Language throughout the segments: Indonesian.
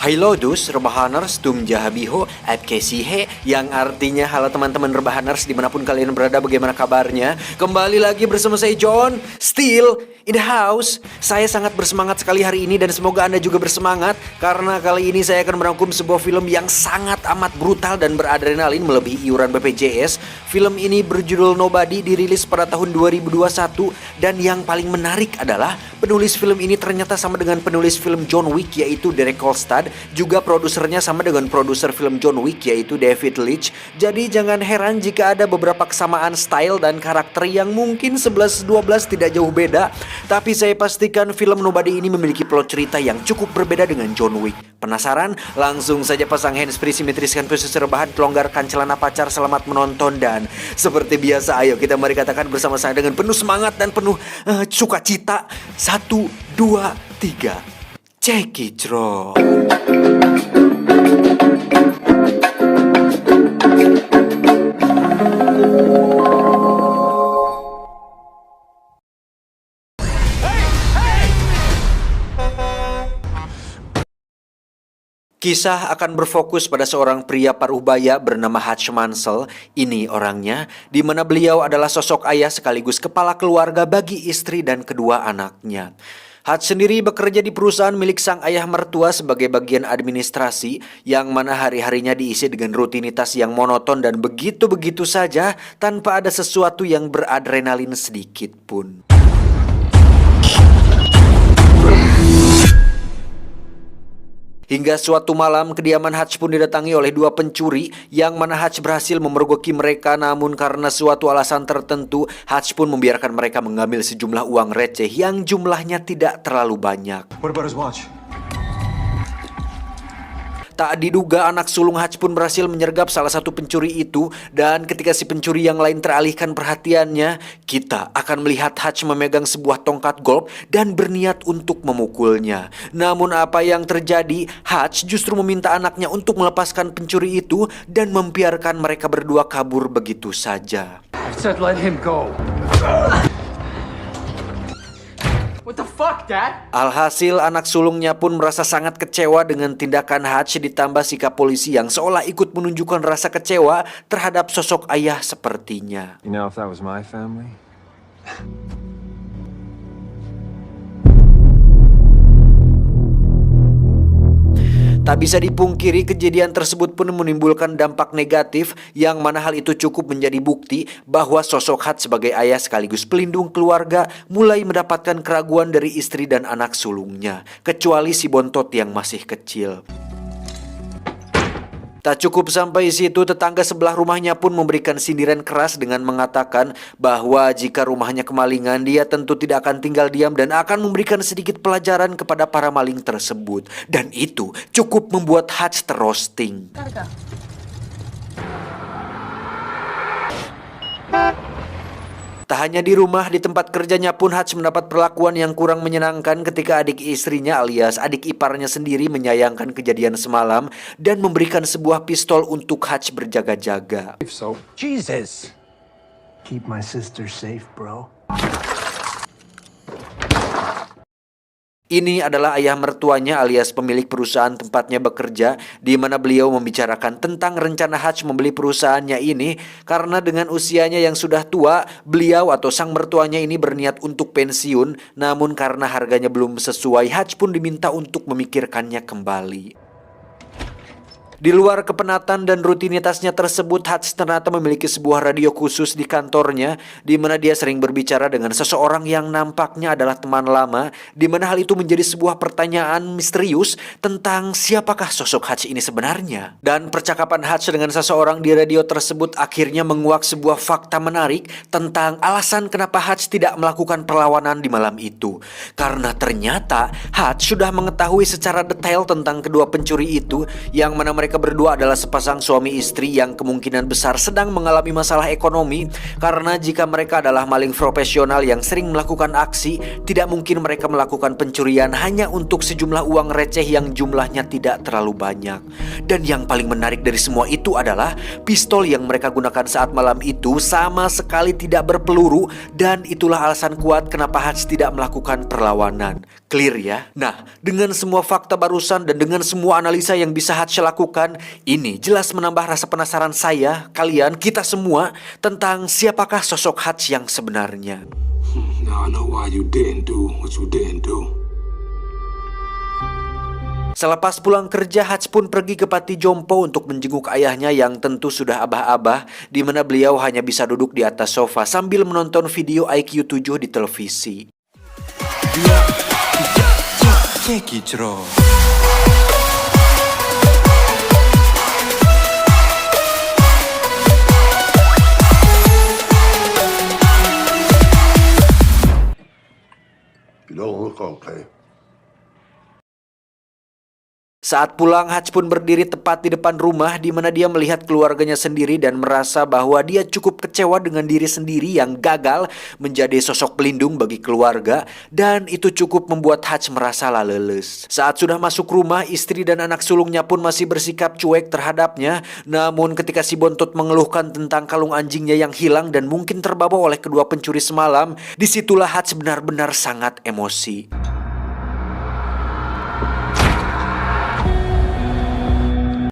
Hailodus Rebahaners Tum Jahabiho Kesihe, yang artinya halo teman-teman Rebahaners dimanapun kalian berada, bagaimana kabarnya? Kembali lagi bersama saya John, still in the house. Saya sangat bersemangat sekali hari ini dan semoga Anda juga bersemangat, karena kali ini saya akan merangkum sebuah film yang sangat amat brutal dan beradrenalin melebihi iuran BPJS. Film ini berjudul Nobody, dirilis pada tahun 2021, dan yang paling menarik adalah penulis film ini ternyata sama dengan penulis film John Wick, yaitu Derek Kolstad. Juga produsernya sama dengan produser film John Wick, yaitu David Leitch. Jadi jangan heran jika ada beberapa kesamaan style dan karakter yang mungkin 11-12 tidak jauh beda. Tapi saya pastikan film Nobody ini memiliki plot cerita yang cukup berbeda dengan John Wick. Penasaran? Langsung saja pasang handsfree, simetriskan posisi rebahan, kelonggarkan celana pacar, selamat menonton. Dan seperti biasa, ayo kita mari katakan bersama saya dengan penuh semangat dan penuh sukacita. 1, 2, 3. Check it, bro. Kisah akan berfokus pada seorang pria parubaya bernama Hutch Mansell. Ini orangnya, di mana beliau adalah sosok ayah sekaligus kepala keluarga bagi istri dan kedua anaknya. Hutch sendiri bekerja di perusahaan milik sang ayah mertua sebagai bagian administrasi, yang mana hari-harinya diisi dengan rutinitas yang monoton dan begitu-begitu saja tanpa ada sesuatu yang beradrenalin sedikit pun. Hingga suatu malam, kediaman Hutch pun didatangi oleh dua pencuri, yang mana Hutch berhasil memergoki mereka. Namun karena suatu alasan tertentu, Hutch pun membiarkan mereka mengambil sejumlah uang receh yang jumlahnya tidak terlalu banyak. What about his watch? Tak diduga anak sulung Hutch pun berhasil menyergap salah satu pencuri itu, dan ketika si pencuri yang lain teralihkan perhatiannya, kita akan melihat Hutch memegang sebuah tongkat golf dan berniat untuk memukulnya. Namun apa yang terjadi? Hutch justru meminta anaknya untuk melepaskan pencuri itu dan membiarkan mereka berdua kabur begitu saja. I said let him go. What the fuck, Dad? Alhasil anak sulungnya pun merasa sangat kecewa dengan tindakan Hutch, ditambah sikap polisi yang seolah ikut menunjukkan rasa kecewa terhadap sosok ayah sepertinya. You know, if that was my family. Tak bisa dipungkiri, kejadian tersebut pun menimbulkan dampak negatif, yang mana hal itu cukup menjadi bukti bahwa sosok Hutch sebagai ayah sekaligus pelindung keluarga mulai mendapatkan keraguan dari istri dan anak sulungnya, kecuali si bontot yang masih kecil. Tak cukup sampai situ, tetangga sebelah rumahnya pun memberikan sindiran keras dengan mengatakan bahwa jika rumahnya kemalingan, dia tentu tidak akan tinggal diam dan akan memberikan sedikit pelajaran kepada para maling tersebut. Dan itu cukup membuat Hutch terroasting. Tak hanya di rumah, di tempat kerjanya pun Hutch mendapat perlakuan yang kurang menyenangkan ketika adik istrinya alias adik iparnya sendiri menyayangkan kejadian semalam dan memberikan sebuah pistol untuk Hutch berjaga-jaga. So, Jesus! Keep my sister safe, bro. Ini adalah ayah mertuanya alias pemilik perusahaan tempatnya bekerja, di mana beliau membicarakan tentang rencana Hutch membeli perusahaannya ini karena dengan usianya yang sudah tua, beliau atau sang mertuanya ini berniat untuk pensiun. Namun karena harganya belum sesuai, Hutch pun diminta untuk memikirkannya kembali. Di luar kepenatan dan rutinitasnya tersebut, Hutch ternyata memiliki sebuah radio khusus di kantornya, di mana dia sering berbicara dengan seseorang yang nampaknya adalah teman lama, di mana hal itu menjadi sebuah pertanyaan misterius tentang siapakah sosok Hutch ini sebenarnya. Dan percakapan Hutch dengan seseorang di radio tersebut akhirnya menguak sebuah fakta menarik tentang alasan kenapa Hutch tidak melakukan perlawanan di malam itu. Karena ternyata Hutch sudah mengetahui secara detail tentang kedua pencuri itu, yang mana mereka mereka berdua adalah sepasang suami istri yang kemungkinan besar sedang mengalami masalah ekonomi, karena jika mereka adalah maling profesional yang sering melakukan aksi, tidak mungkin mereka melakukan pencurian hanya untuk sejumlah uang receh yang jumlahnya tidak terlalu banyak. Dan yang paling menarik dari semua itu adalah pistol yang mereka gunakan saat malam itu sama sekali tidak berpeluru, dan itulah alasan kuat kenapa Hutch tidak melakukan perlawanan. Clear ya? Nah, dengan semua fakta barusan dan dengan semua analisa yang bisa Hutch lakukan, ini jelas menambah rasa penasaran saya, kalian, kita semua tentang siapakah sosok Hutch yang sebenarnya. Now I know why you didn't do what you didn't do. Selepas pulang kerja, Hutch pun pergi ke Panti Jompo untuk menjenguk ayahnya yang tentu sudah abah-abah, di mana beliau hanya bisa duduk di atas sofa sambil menonton video IQ 7 di televisi. You don't look okay. Saat pulang, Hutch pun berdiri tepat di depan rumah di mana dia melihat keluarganya sendiri dan merasa bahwa dia cukup kecewa dengan diri sendiri yang gagal menjadi sosok pelindung bagi keluarga, dan itu cukup membuat Hutch merasa leles. Saat sudah masuk rumah, istri dan anak sulungnya pun masih bersikap cuek terhadapnya, namun ketika si bontot mengeluhkan tentang kalung anjingnya yang hilang dan mungkin terbawa oleh kedua pencuri semalam, disitulah Hutch benar-benar sangat emosi.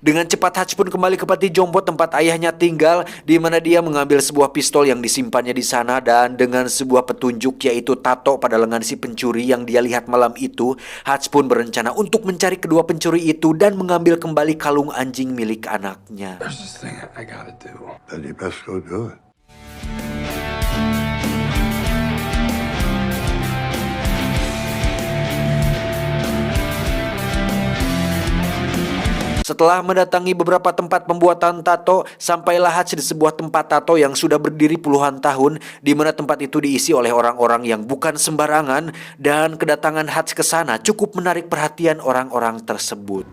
Dengan cepat Hutch pun kembali ke Panti Jompo tempat ayahnya tinggal, di mana dia mengambil sebuah pistol yang disimpannya di sana, dan dengan sebuah petunjuk yaitu tato pada lengan si pencuri yang dia lihat malam itu, Hutch pun berencana untuk mencari kedua pencuri itu dan mengambil kembali kalung anjing milik anaknya. There's this thing I gotta do. Then you best go do it. Setelah mendatangi beberapa tempat pembuatan tato, sampailah Hutch di sebuah tempat tato yang sudah berdiri puluhan tahun, di mana tempat itu diisi oleh orang-orang yang bukan sembarangan, dan kedatangan Hutch ke sana cukup menarik perhatian orang-orang tersebut.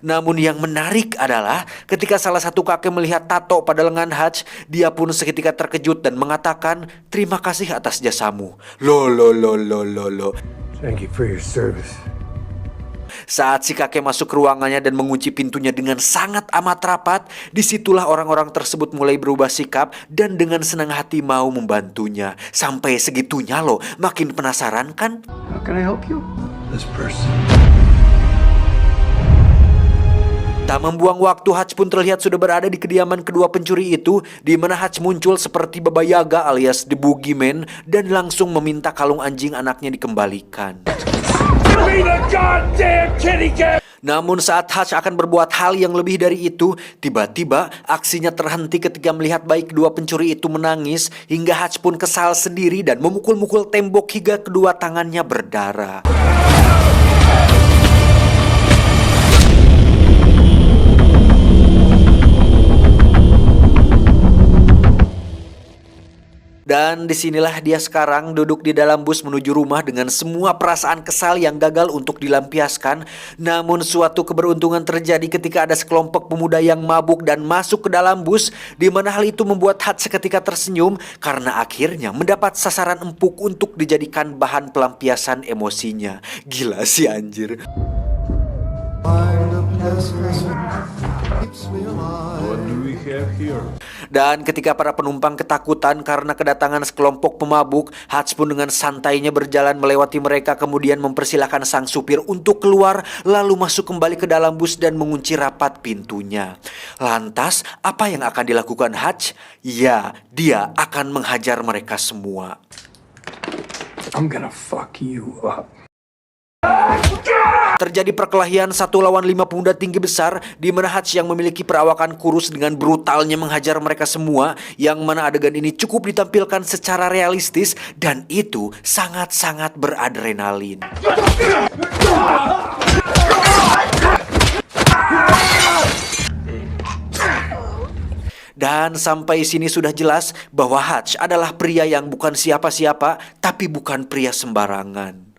Namun yang menarik adalah ketika salah satu kakek melihat tato pada lengan Hutch, dia pun seketika terkejut dan mengatakan, "Terima kasih atas jasamu." Lo. Thank you for your service. Saat si kakek masuk ke ruangannya dan mengunci pintunya dengan sangat amat rapat, disitulah orang-orang tersebut mulai berubah sikap dan dengan senang hati mau membantunya. Sampai segitunya loh, makin penasaran kan? How can I help you? This person. Tak membuang waktu, Hutch pun terlihat sudah berada di kediaman kedua pencuri itu, di mana Hutch muncul seperti Baba Yaga alias The Boogeyman dan langsung meminta kalung anjing anaknya dikembalikan. Namun saat Hutch akan berbuat hal yang lebih dari itu, tiba-tiba aksinya terhenti ketika melihat baik kedua pencuri itu menangis, hingga Hutch pun kesal sendiri dan memukul-mukul tembok hingga kedua tangannya berdarah. Dan disinilah dia sekarang duduk di dalam bus menuju rumah dengan semua perasaan kesal yang gagal untuk dilampiaskan. Namun suatu keberuntungan terjadi ketika ada sekelompok pemuda yang mabuk dan masuk ke dalam bus, di mana hal itu membuat Hutch seketika tersenyum karena akhirnya mendapat sasaran empuk untuk dijadikan bahan pelampiasan emosinya. Gila sih anjir. Dan ketika para penumpang ketakutan karena kedatangan sekelompok pemabuk, Hutch pun dengan santainya berjalan melewati mereka, kemudian mempersilahkan sang supir untuk keluar, lalu masuk kembali ke dalam bus dan mengunci rapat pintunya. Lantas, apa yang akan dilakukan Hutch? Ya, dia akan menghajar mereka semua. I'm gonna fuck you up. Terjadi perkelahian 1 lawan 5 pemuda tinggi besar, di mana Hutch yang memiliki perawakan kurus dengan brutalnya menghajar mereka semua, yang mana adegan ini cukup ditampilkan secara realistis dan itu sangat-sangat beradrenalin. Dan sampai sini sudah jelas bahwa Hutch adalah pria yang bukan siapa-siapa, tapi bukan pria sembarangan.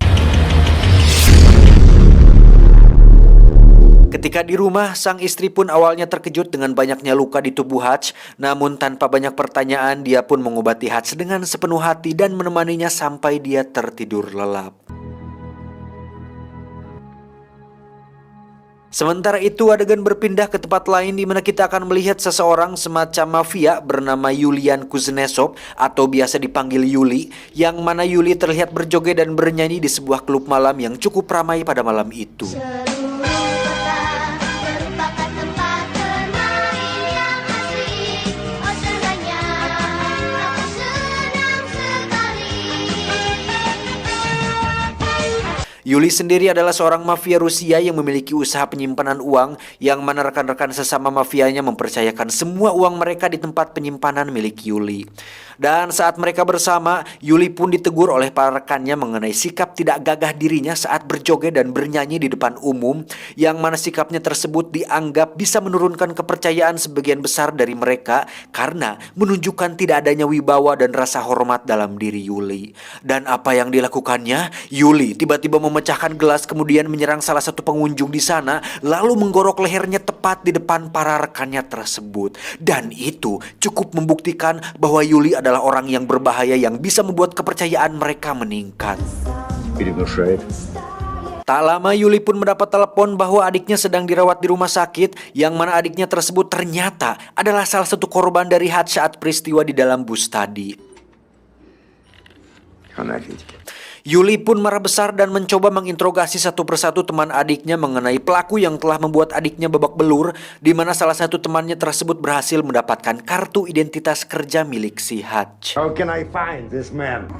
Ketika di rumah, sang istri pun awalnya terkejut dengan banyaknya luka di tubuh Hutch. Namun tanpa banyak pertanyaan, dia pun mengobati Hutch dengan sepenuh hati dan menemaninya sampai dia tertidur lelap. Sementara itu adegan berpindah ke tempat lain di mana kita akan melihat seseorang semacam mafia bernama Yulian Kuznetsov atau biasa dipanggil Yuli, yang mana Yuli terlihat berjoget dan bernyanyi di sebuah klub malam yang cukup ramai pada malam itu. Seluruh kota merupakan tempat bermain yang asik. Oh senangnya, aku senang sekali. Yuli sendiri adalah seorang mafia Rusia yang memiliki usaha penyimpanan uang, yang mana rekan-rekan sesama mafianya mempercayakan semua uang mereka di tempat penyimpanan milik Yuli. Dan saat mereka bersama, Yuli pun ditegur oleh para rekannya mengenai sikap tidak gagah dirinya saat berjoget dan bernyanyi di depan umum, yang mana sikapnya tersebut dianggap bisa menurunkan kepercayaan sebagian besar dari mereka karena menunjukkan tidak adanya wibawa dan rasa hormat dalam diri Yuli. Dan apa yang dilakukannya? Yuli tiba-tiba memecahkan gelas kemudian menyerang salah satu pengunjung di sana, lalu menggorok lehernya tepat di depan para rekannya tersebut. Dan itu cukup membuktikan bahwa Yuli adalah orang yang berbahaya yang bisa membuat kepercayaan mereka meningkat. Tak lama Yuli pun mendapat telepon bahwa adiknya sedang dirawat di rumah sakit, yang mana adiknya tersebut ternyata adalah salah satu korban dari Hutch saat peristiwa di dalam bus tadi. Yuli pun marah besar dan mencoba menginterogasi satu persatu teman adiknya mengenai pelaku yang telah membuat adiknya babak belur, di mana salah satu temannya tersebut berhasil mendapatkan kartu identitas kerja milik si Hutch. How can I find this man?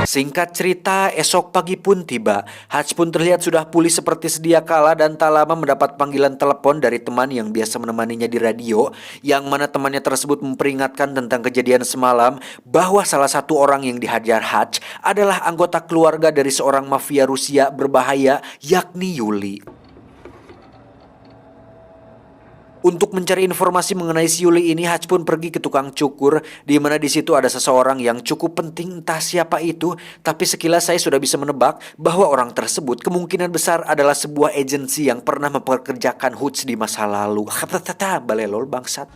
Singkat cerita, esok pagi pun tiba. Hutch pun terlihat sudah pulih seperti sedia kala dan tak lama mendapat panggilan telepon dari teman yang biasa menemaninya di radio, yang mana temannya tersebut memperingatkan tentang kejadian semalam bahwa salah satu orang yang dihajar Hutch adalah anggota keluarga dari seorang mafia Rusia berbahaya, yakni Yuli. Untuk mencari informasi mengenai si Yuli ini, Hutch pun pergi ke tukang cukur, di mana di situ ada seseorang yang cukup penting, entah siapa itu, tapi sekilas saya sudah bisa menebak bahwa orang tersebut kemungkinan besar adalah sebuah agensi yang pernah mempekerjakan Hutch di masa lalu. Balelol bangsat.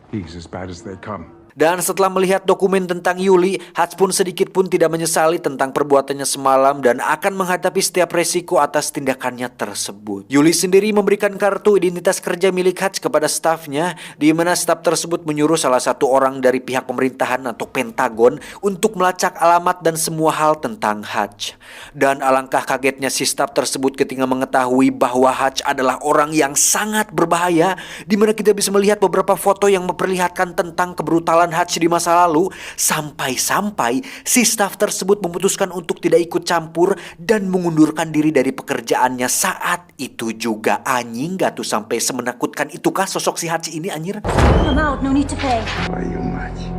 He's as bad as they come. Dan setelah melihat dokumen tentang Yuli, Hutch pun sedikit pun tidak menyesali tentang perbuatannya semalam dan akan menghadapi setiap resiko atas tindakannya tersebut. Yuli sendiri memberikan kartu identitas kerja milik Hutch kepada stafnya, di mana staf tersebut menyuruh salah satu orang dari pihak pemerintahan atau Pentagon untuk melacak alamat dan semua hal tentang Hutch. Dan alangkah kagetnya si staf tersebut ketika mengetahui bahwa Hutch adalah orang yang sangat berbahaya, di mana kita bisa melihat beberapa foto yang memperlihatkan tentang kebrutalan Hutch di masa lalu, sampai-sampai si staf tersebut memutuskan untuk tidak ikut campur dan mengundurkan diri dari pekerjaannya saat itu juga. Anjing, gak tuh sampai semenakutkan itukah sosok si Hutch ini anjir? I'm out, no need to pay. Why you much?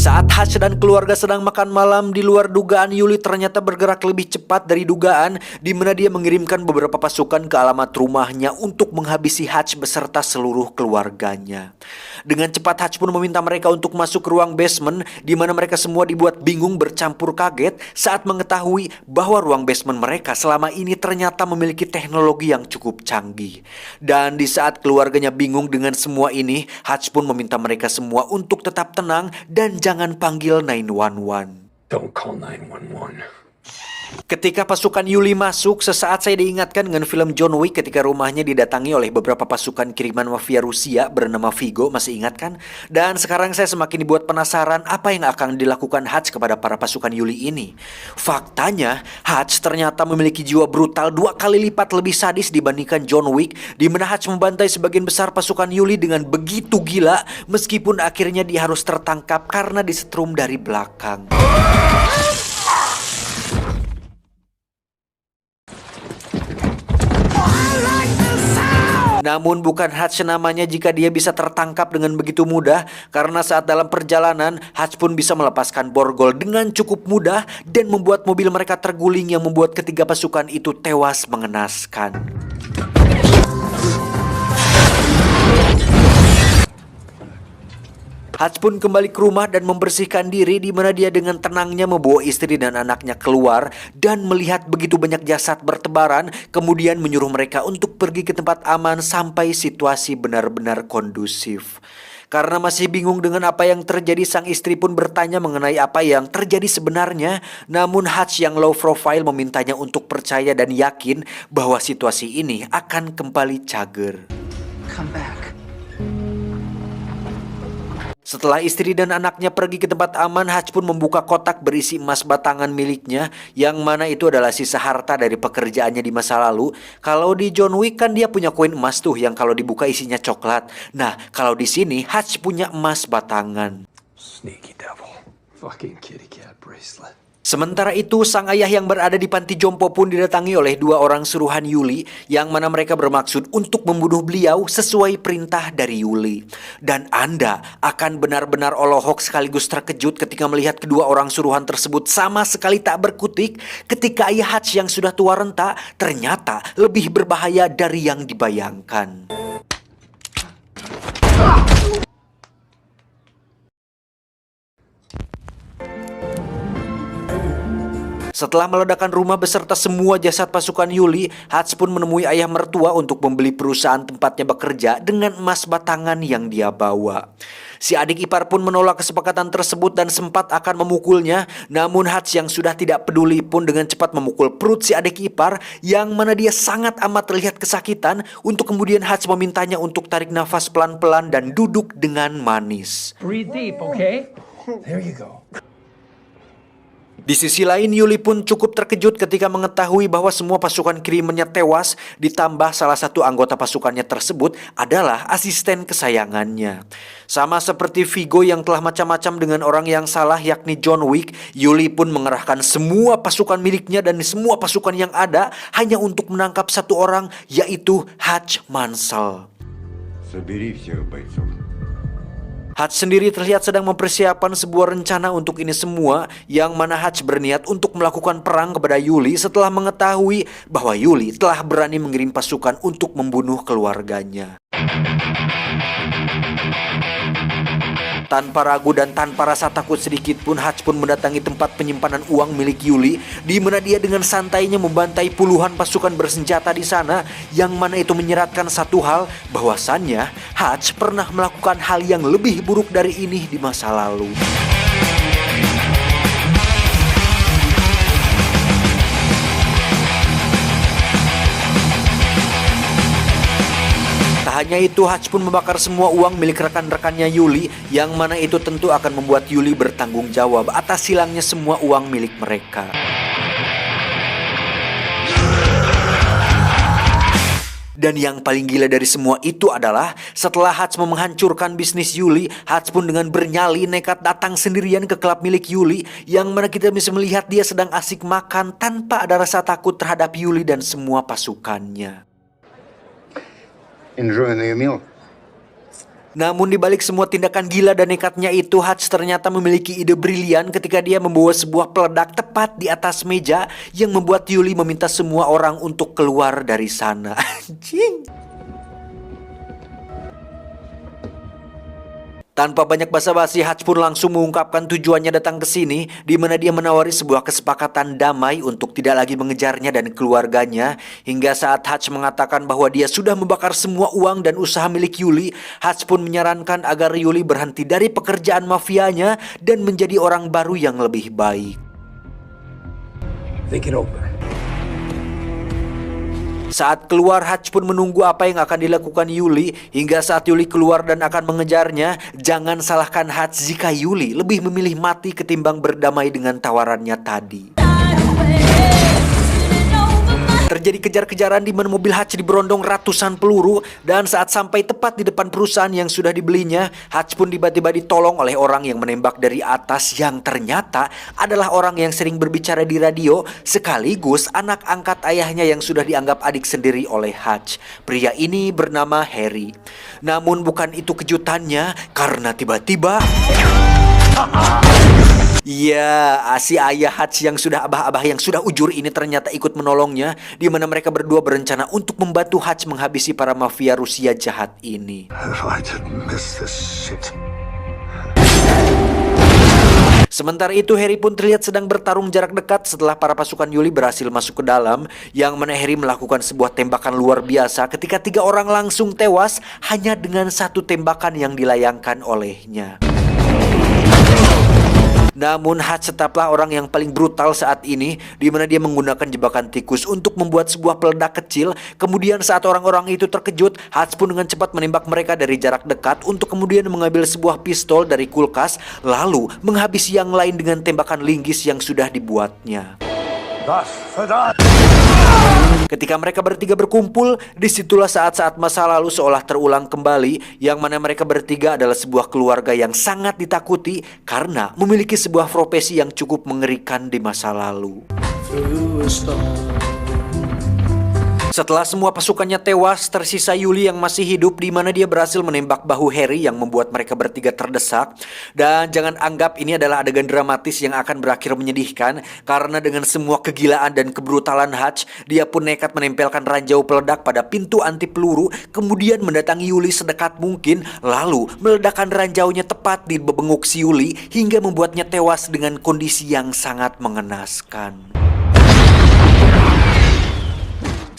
Saat Hutch dan keluarga sedang makan malam, di luar dugaan Yuli ternyata bergerak lebih cepat dari dugaan, di mana dia mengirimkan beberapa pasukan ke alamat rumahnya untuk menghabisi Hutch beserta seluruh keluarganya. Dengan cepat Hutch pun meminta mereka untuk masuk ke ruang basement, di mana mereka semua dibuat bingung bercampur kaget saat mengetahui bahwa ruang basement mereka selama ini ternyata memiliki teknologi yang cukup canggih. Dan di saat keluarganya bingung dengan semua ini, Hutch pun meminta mereka semua untuk tetap tenang dan jangan panggil 911. Don't call 911. Ketika pasukan Yuli masuk, sesaat saya diingatkan dengan film John Wick ketika rumahnya didatangi oleh beberapa pasukan kiriman mafia Rusia bernama Vigo, masih ingat kan? Dan sekarang saya semakin dibuat penasaran apa yang akan dilakukan Hutch kepada para pasukan Yuli ini. Faktanya, Hutch ternyata memiliki jiwa brutal 2 kali lipat lebih sadis dibandingkan John Wick, di mana Hutch membantai sebagian besar pasukan Yuli dengan begitu gila, meskipun akhirnya dia harus tertangkap karena disetrum dari belakang. Namun bukan Hutch namanya jika dia bisa tertangkap dengan begitu mudah, karena saat dalam perjalanan Hutch pun bisa melepaskan borgol dengan cukup mudah dan membuat mobil mereka terguling yang membuat ketiga pasukan itu tewas mengenaskan. Hatch pun kembali ke rumah dan membersihkan diri, di mana dia dengan tenangnya membawa istri dan anaknya keluar dan melihat begitu banyak jasad bertebaran, kemudian menyuruh mereka untuk pergi ke tempat aman sampai situasi benar-benar kondusif. Karena masih bingung dengan apa yang terjadi, sang istri pun bertanya mengenai apa yang terjadi sebenarnya. Namun Hatch yang low profile memintanya untuk percaya dan yakin bahwa situasi ini akan kembali cager. Come back. Setelah istri dan anaknya pergi ke tempat aman, Hatch pun membuka kotak berisi emas batangan miliknya, yang mana itu adalah sisa harta dari pekerjaannya di masa lalu. Kalau di John Wick kan dia punya koin emas tuh yang kalau dibuka isinya coklat. Nah, kalau di sini Hatch punya emas batangan. Sneaky devil. Fucking kitty cat bracelet. Sementara itu, sang ayah yang berada di panti jompo pun didatangi oleh dua orang suruhan Yuli, yang mana mereka bermaksud untuk membunuh beliau sesuai perintah dari Yuli. Dan Anda akan benar-benar olohok sekaligus terkejut ketika melihat kedua orang suruhan tersebut sama sekali tak berkutik, ketika ayah Hatch yang sudah tua renta ternyata lebih berbahaya dari yang dibayangkan. Setelah meledakan rumah beserta semua jasad pasukan Yuli, Hatch pun menemui ayah mertua untuk membeli perusahaan tempatnya bekerja dengan emas batangan yang dia bawa. Si adik ipar pun menolak kesepakatan tersebut dan sempat akan memukulnya. Namun Hatch yang sudah tidak peduli pun dengan cepat memukul perut si adik ipar, yang mana dia sangat amat terlihat kesakitan. Untuk kemudian Hatch memintanya untuk tarik nafas pelan-pelan dan duduk dengan manis. Breathe deep, okay? There you go. Di sisi lain, Yuli pun cukup terkejut ketika mengetahui bahwa semua pasukan krimennya tewas, ditambah salah satu anggota pasukannya tersebut adalah asisten kesayangannya. Sama seperti Vigo yang telah macam-macam dengan orang yang salah, yakni John Wick, Yuli pun mengerahkan semua pasukan miliknya dan semua pasukan yang ada hanya untuk menangkap satu orang, yaitu Hatch Mansell. Собери всех бойцов. Hatch sendiri terlihat sedang mempersiapkan sebuah rencana untuk ini semua, yang mana Hatch berniat untuk melakukan perang kepada Yuli setelah mengetahui bahwa Yuli telah berani mengirim pasukan untuk membunuh keluarganya. Tanpa ragu dan tanpa rasa takut sedikit pun, Hatch pun mendatangi tempat penyimpanan uang milik Yuli, di mana dia dengan santainya membantai puluhan pasukan bersenjata di sana, yang mana itu menyeratkan satu hal, bahwasannya Hatch pernah melakukan hal yang lebih buruk dari ini di masa lalu. Tak hanya itu, Hatch pun membakar semua uang milik rekan-rekannya Yuli, yang mana itu tentu akan membuat Yuli bertanggung jawab atas hilangnya semua uang milik mereka. Dan yang paling gila dari semua itu adalah setelah Hatch menghancurkan bisnis Yuli, Hatch pun dengan bernyali nekat datang sendirian ke klub milik Yuli, yang mana kita bisa melihat dia sedang asik makan tanpa ada rasa takut terhadap Yuli dan semua pasukannya. Enjoying your meal? Namun di balik semua tindakan gila dan nekatnya itu, Hatch ternyata memiliki ide brilian ketika dia membawa sebuah peledak tepat di atas meja, yang membuat Yuli meminta semua orang untuk keluar dari sana. Anjing. Tanpa banyak basa-basi, Hatch pun langsung mengungkapkan tujuannya datang ke sini, di mana dia menawari sebuah kesepakatan damai untuk tidak lagi mengejarnya dan keluarganya. Hingga saat Hatch mengatakan bahwa dia sudah membakar semua uang dan usaha milik Yuli, Hatch pun menyarankan agar Yuli berhenti dari pekerjaan mafianya dan menjadi orang baru yang lebih baik. Think it over. Saat keluar, Hatch pun menunggu apa yang akan dilakukan Yuli. Hingga saat Yuli keluar dan akan mengejarnya, jangan salahkan Hatch jika Yuli lebih memilih mati ketimbang berdamai dengan tawarannya tadi. Terjadi kejar-kejaran di mana mobil Hatch diberondong ratusan peluru, dan saat sampai tepat di depan perusahaan yang sudah dibelinya, Hatch pun tiba-tiba ditolong oleh orang yang menembak dari atas, yang ternyata adalah orang yang sering berbicara di radio, sekaligus anak angkat ayahnya yang sudah dianggap adik sendiri oleh Hatch. Pria ini bernama Harry. Namun bukan itu kejutannya, karena tiba-tiba ya, si ayah Hatch yang sudah abah-abah yang sudah ujur ini ternyata ikut menolongnya, di mana mereka berdua berencana untuk membantu Hatch menghabisi para mafia Rusia jahat ini. If I didn't miss this shit. Sementara itu Harry pun terlihat sedang bertarung jarak dekat setelah para pasukan Yuli berhasil masuk ke dalam, yang mana Harry melakukan sebuah tembakan luar biasa ketika 3 orang langsung tewas hanya dengan 1 tembakan yang dilayangkan olehnya. Namun Hutch tetaplah orang yang paling brutal saat ini, di mana dia menggunakan jebakan tikus untuk membuat sebuah peledak kecil. Kemudian saat orang-orang itu terkejut, Hutch pun dengan cepat menembak mereka dari jarak dekat untuk kemudian mengambil sebuah pistol dari kulkas, lalu menghabisi yang lain dengan tembakan linggis yang sudah dibuatnya. Ketika mereka bertiga berkumpul, disitulah saat-saat masa lalu seolah terulang kembali, yang mana mereka bertiga adalah sebuah keluarga yang sangat ditakuti karena memiliki sebuah profesi yang cukup mengerikan di masa lalu. Setelah semua pasukannya tewas, tersisa Yuli yang masih hidup, di mana dia berhasil menembak bahu Harry yang membuat mereka bertiga terdesak. Dan jangan anggap ini adalah adegan dramatis yang akan berakhir menyedihkan, karena dengan semua kegilaan dan kebrutalan Hutch, dia pun nekat menempelkan ranjau peledak pada pintu anti peluru, kemudian mendatangi Yuli sedekat mungkin, lalu meledakkan ranjaunya tepat di bebenguk si Yuli hingga membuatnya tewas dengan kondisi yang sangat mengenaskan.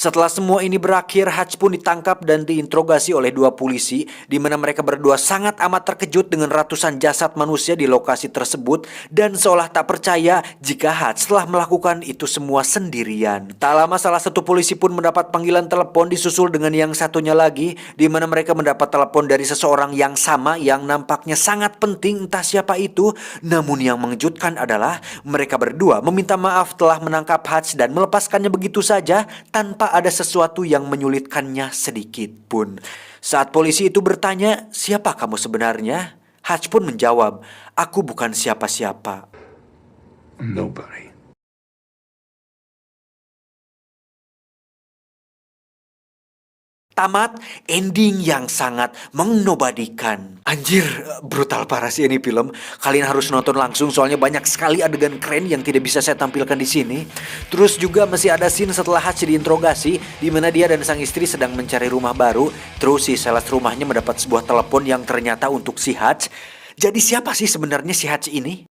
Setelah semua ini berakhir, Hutch pun ditangkap dan diinterogasi oleh 2 polisi, di mana mereka berdua sangat amat terkejut dengan ratusan jasad manusia di lokasi tersebut dan seolah tak percaya jika Hutch telah melakukan itu semua sendirian. Tak lama salah satu polisi pun mendapat panggilan telepon disusul dengan yang satunya lagi, di mana mereka mendapat telepon dari seseorang yang sama yang nampaknya sangat penting, entah siapa itu. Namun yang mengejutkan adalah mereka berdua meminta maaf telah menangkap Hutch dan melepaskannya begitu saja tanpa ada sesuatu yang menyulitkannya sedikit pun. Saat polisi itu bertanya, "Siapa kamu sebenarnya?" Hutch pun menjawab, "Aku bukan siapa-siapa." Nobody. Tamat, ending yang sangat mengnobadikan. Anjir, brutal parah sih ini film. Kalian harus nonton langsung soalnya banyak sekali adegan keren yang tidak bisa saya tampilkan di sini. Terus juga masih ada scene setelah Hutch diinterogasi, di mana dia dan sang istri sedang mencari rumah baru. Terus si sales rumahnya mendapat sebuah telepon yang ternyata untuk si Hutch. Jadi siapa sih sebenarnya si Hutch ini?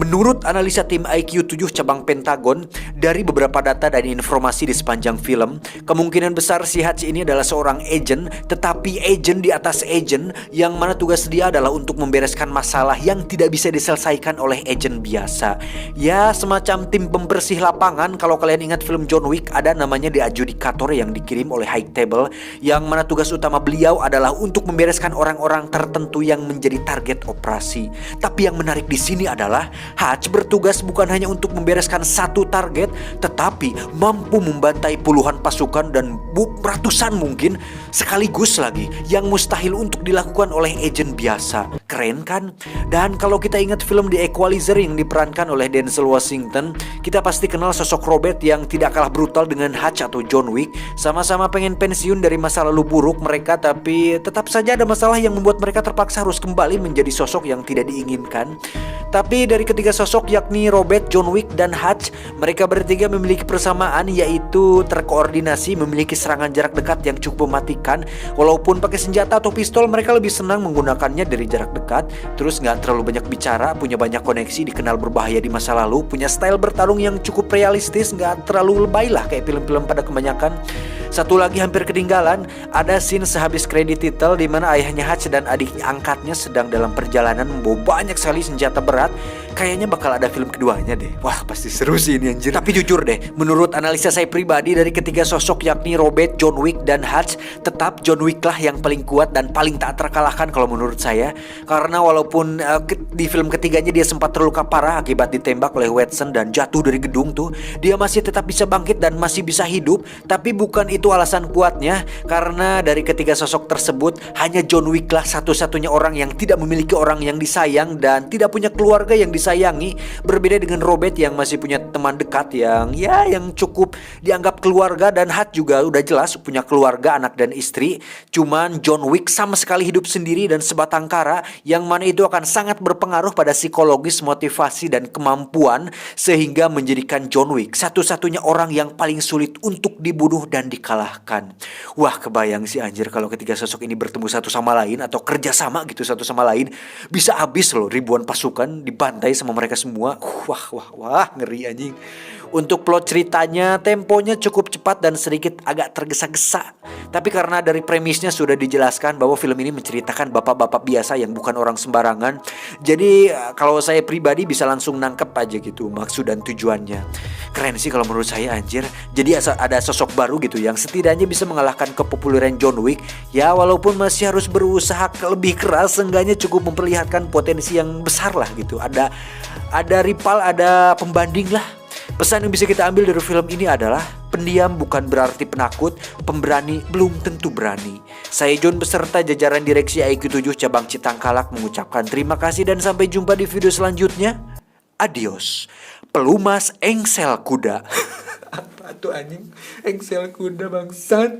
Menurut analisa tim IQ 7 cabang Pentagon, dari beberapa data dan informasi di sepanjang film, kemungkinan besar si Hutch ini adalah seorang agent, tetapi agent di atas agent, yang mana tugas dia adalah untuk membereskan masalah yang tidak bisa diselesaikan oleh agent biasa. Ya, semacam tim pembersih lapangan. Kalau kalian ingat film John Wick, ada namanya The Adjudicator yang dikirim oleh High Table, yang mana tugas utama beliau adalah untuk membereskan orang-orang tertentu yang menjadi target operasi. Tapi yang menarik di sini adalah Hutch bertugas bukan hanya untuk membereskan satu target, tetapi mampu membantai puluhan pasukan dan ratusan mungkin sekaligus lagi, yang mustahil untuk dilakukan oleh agen biasa. Keren kan? Dan kalau kita ingat film The Equalizer yang diperankan oleh Denzel Washington, kita pasti kenal sosok Robert yang tidak kalah brutal dengan Hutch atau John Wick. Sama-sama pengen pensiun dari masa lalu buruk mereka, tapi tetap saja ada masalah yang membuat mereka terpaksa harus kembali menjadi sosok yang tidak diinginkan. Tapi dari ketiga sosok yakni Robert, John Wick, dan Hutch, mereka bertiga memiliki persamaan, yaitu terkoordinasi, memiliki serangan jarak dekat yang cukup mematikan. Walaupun pakai senjata atau pistol, mereka lebih senang menggunakannya dari jarak dekat. Terus gak terlalu banyak bicara, punya banyak koneksi, dikenal berbahaya di masa lalu, punya style bertarung yang cukup realistis, gak terlalu lebay lah kayak film-film pada kebanyakan. Satu lagi hampir ketinggalan, ada scene sehabis kredit title di mana ayahnya Hutch dan adik angkatnya sedang dalam perjalanan membawa banyak sekali senjata berat. Kayaknya bakal ada film keduanya deh. Wah, pasti seru sih ini anjir. Tapi jujur deh, menurut analisa saya pribadi dari ketiga sosok yakni Robert, John Wick, dan Hutch, tetap John Wick lah yang paling kuat dan paling tak terkalahkan kalau menurut saya. Karena walaupun di film ketiganya dia sempat terluka parah akibat ditembak oleh Watson dan jatuh dari gedung tuh, dia masih tetap bisa bangkit dan masih bisa hidup. Tapi bukan itu alasan kuatnya, karena dari ketiga sosok tersebut hanya John Wick lah satu-satunya orang yang tidak memiliki orang yang disayang dan tidak punya keluarga yang disayangi. Berbeda dengan Robert yang masih punya teman dekat yang cukup dianggap keluarga, dan Hutch juga udah jelas punya keluarga, anak dan istri. Cuman John Wick sama sekali hidup sendiri dan sebatang kara, yang mana itu akan sangat berpengaruh pada psikologis, motivasi, dan kemampuan, sehingga menjadikan John Wick satu-satunya orang yang paling sulit untuk dibunuh dan dikalahkan. dikalahkan. Wah, kebayang sih anjir kalau ketiga sosok ini bertemu satu sama lain atau kerja sama gitu satu sama lain, bisa habis loh ribuan pasukan dibantai sama mereka semua. Wah, ngeri anjing. Untuk plot ceritanya, temponya cukup cepat dan sedikit agak tergesa-gesa. Tapi karena dari premisnya sudah dijelaskan bahwa film ini menceritakan bapak-bapak biasa yang bukan orang sembarangan, jadi kalau saya pribadi bisa langsung nangkep aja gitu maksud dan tujuannya. Keren sih kalau menurut saya anjir. Jadi ada sosok baru gitu yang setidaknya bisa mengalahkan kepopuleran John Wick. Ya walaupun masih harus berusaha lebih keras, seenggaknya cukup memperlihatkan potensi yang besar lah gitu. Ada rival, ada pembanding lah. Pesan yang bisa kita ambil dari film ini adalah pendiam bukan berarti penakut, pemberani belum tentu berani. Saya John beserta jajaran direksi IQ7 cabang Citangkalak mengucapkan terima kasih dan sampai jumpa di video selanjutnya. Adios. Pelumas engsel kuda. Apa tuh anjing? Engsel kuda bangsat.